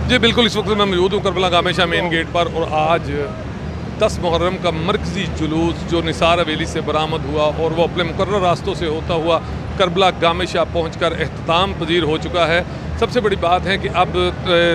जी बिल्कुल, इस वक्त मैं मौजूद हूँ करबला गामेशा मेन गेट पर और आज 10 मुहर्रम का मरकज़ी जुलूस जो निसार हवेली से बरामद हुआ और वो अपने मुकर्रर रास्तों से होता हुआ करबला गामेशा पहुँचकर एख्तिताम पजीर हो चुका है। सबसे बड़ी बात है कि अब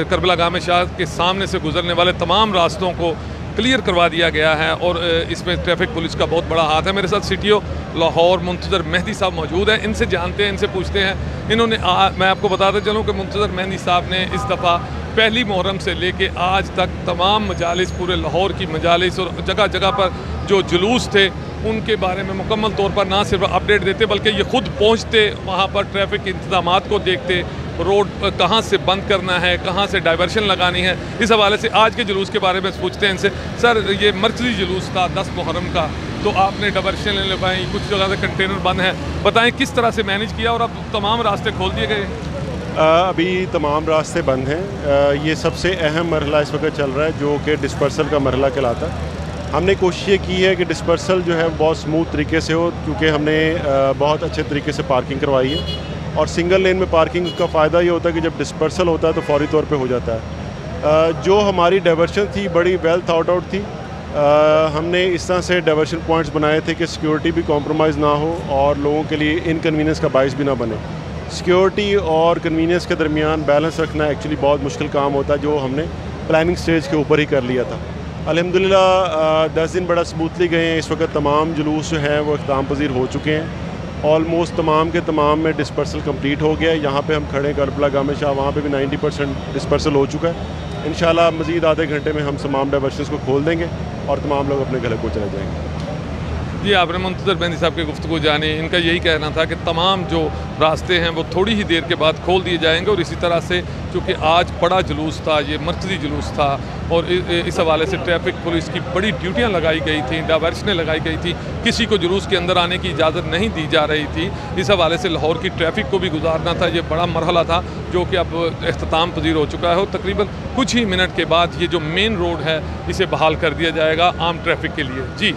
करबला गामेशा के सामने से गुजरने वाले तमाम रास्तों को क्लियर करवा दिया गया है और इसमें ट्रैफिक पुलिस का बहुत बड़ा हाथ है। मेरे साथ सिटीओ लाहौर मुंतज़र मेहदी साहब मौजूद हैं, इनसे जानते हैं, इनसे पूछते हैं। इन्होंने मैं आपको बताते चलूँ कि मुंतज़र मेहदी साहब ने इस दफ़ा पहली मुहर्रम से लेके आज तक तमाम मजालिस, पूरे लाहौर की मजालिस और जगह जगह पर जो जुलूस थे उनके बारे में मुकम्मल तौर पर ना सिर्फ अपडेट देते बल्कि ये खुद पहुँचते, वहाँ पर ट्रैफिक के इंतजामात को देखते, रोड कहाँ से बंद करना है, कहाँ से डाइवर्शन लगानी है। इस हवाले से आज के जुलूस के बारे में पूछते हैं इनसे। सर, ये मरकज़ी जुलूस था 10 मुहर्रम का, तो आपने डाइवर्शन लगाई, कुछ जगह से कंटेनर बंद है, बताएं किस तरह से मैनेज किया और अब तमाम रास्ते खोल दिए गए? अभी तमाम रास्ते बंद हैं। ये सबसे अहम मरहला इस वक्त चल रहा है जो कि डिस्पर्सल का मरहला कहलाता है। हमने कोशिश ये की है कि डिस्पर्सल जो है बहुत स्मूथ तरीके से हो, क्योंकि हमने बहुत अच्छे तरीके से पार्किंग करवाई है और सिंगल लेन में पार्किंग का फ़ायदा ये होता है कि जब डिस्पर्सल होता है तो फौरी तौर पे हो जाता है। जो हमारी डाइवर्शन थी बड़ी वेल थॉट आउट थी। हमने इस तरह से डाइवर्शन पॉइंट्स बनाए थे कि सिक्योरिटी भी कॉम्प्रोमाइज़ ना हो और लोगों के लिए इनकन्वीनियंस का बाइस भी ना बने। सिक्योरिटी और कन्वीनियंस के दरमियान बैलेंस रखना एक्चुअली बहुत मुश्किल काम होता है, जो हमने प्लानिंग स्टेज के ऊपर ही कर लिया था। अल्हम्दुलिल्लाह 10 दिन बड़ा स्मूथली गए हैं। इस वक्त तमाम जुलूस जो हैं वो इख्तिताम पजीर हो चुके हैं। ऑलमोस्ट तमाम के तमाम में डिस्पर्सल कंप्लीट हो गया है। यहाँ पे हम खड़े करबला गामेशा, वहाँ पे भी 90% डिस्पर्सल हो चुका है। इंशाल्लाह मज़ीद आधे घंटे में हम तमाम डाइवर्शंस को खोल देंगे और तमाम लोग अपने घर को चले जाएंगे। जी, आपने मुंतज़र मेहदी साहब की गुफ्तगू जानी, इनका यही कहना था कि तमाम जो रास्ते हैं वो थोड़ी ही देर के बाद खोल दिए जाएंगे और इसी तरह से चूँकि आज बड़ा जुलूस था, ये मरकज़ी जुलूस था और इस हवाले से ट्रैफिक पुलिस की बड़ी ड्यूटियां लगाई गई थी, डाइवर्शनें लगाई गई थी, किसी को जुलूस के अंदर आने की इजाज़त नहीं दी जा रही थी। इस हवाले से लाहौर की ट्रैफिक को भी गुजारना था, ये बड़ा मरहला था जो कि अब इख्तिताम पजीर हो चुका है और तकरीबन कुछ ही मिनट के बाद ये जो मेन रोड है इसे बहाल कर दिया जाएगा आम ट्रैफिक के लिए। जी।